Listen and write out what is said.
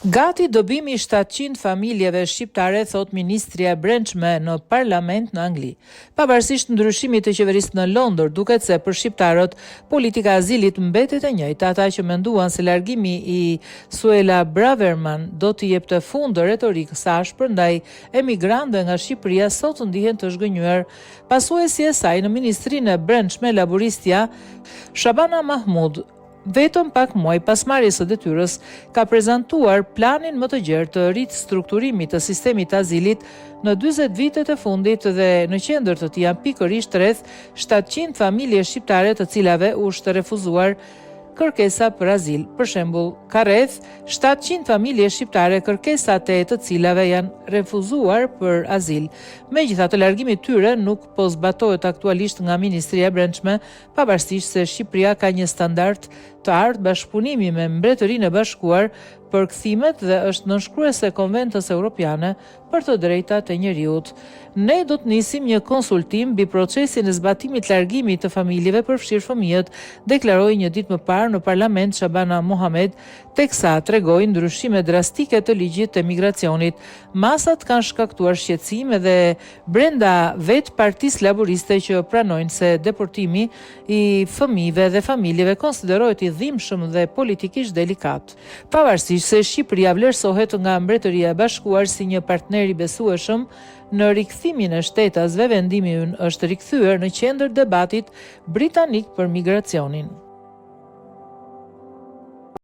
Gati dobimi 700 familjeve shqiptare, thot Ministria e Brendshme në Parlament në Angli. Pavarësisht ndryshimit të qeverisë në Londër, duket se për shqiptarët politika e azilit mbetet e njëjtë. Ata që menduan se largimi i Suela Braverman do t'i jepte fund retorikës së ashpër ndaj emigrantëve nga Shqipëria sot ndihen të zhgënjur. Pasuesi e saj në Ministrinë e Brendshme, laboristja Shabana Mahmud, vetëm pak muaj pas marrjes së detyrës, ka prezantuar planin më të gjerë të ristrukturimit të sistemit të azilit në 40 vitet e fundit dhe në qendër të tij janë pikërisht rreth 700 familje shqiptare të cilave u është refuzuar kërkesa për azil. Për shembull, ka rreth 700 familje shqiptare kërkesat e të cilave janë refuzuar për azil. Megjithatë, largimi i tyre nuk po zbatohet aktualisht nga Ministria e Brendshme, pavarësisht se Shqipëria ka një standard të artë bashkëpunimi me Mbretërinë e Bashkuar për kthimet dhe është nënshkruese e Konventës Evropiane për të drejtat e njeriut. Ne do të nisim një konsultim mbi procesin e zbatimit largimit të familjeve përfshirë fëmijët, deklaroi një ditë më parë në Parlament Shabana Mohamed, teksa tregoi ndryshime drastike të ligjit të migracionit. Masat kanë shkaktuar shqetësim edhe brenda vetë Partisë Laboriste që pranojnë se deportimi i fëmijëve dhe familjeve konsiderohet i dhimbshëm dhe politikisht delikat. Pavarësisht se Shqipëria vlerësohet nga Mbretëria e Bashkuar si një partner i besueshëm në rikthimin e shtetasve, vendimi ynë është rikthyer në qendër debatit britanik për migracionin.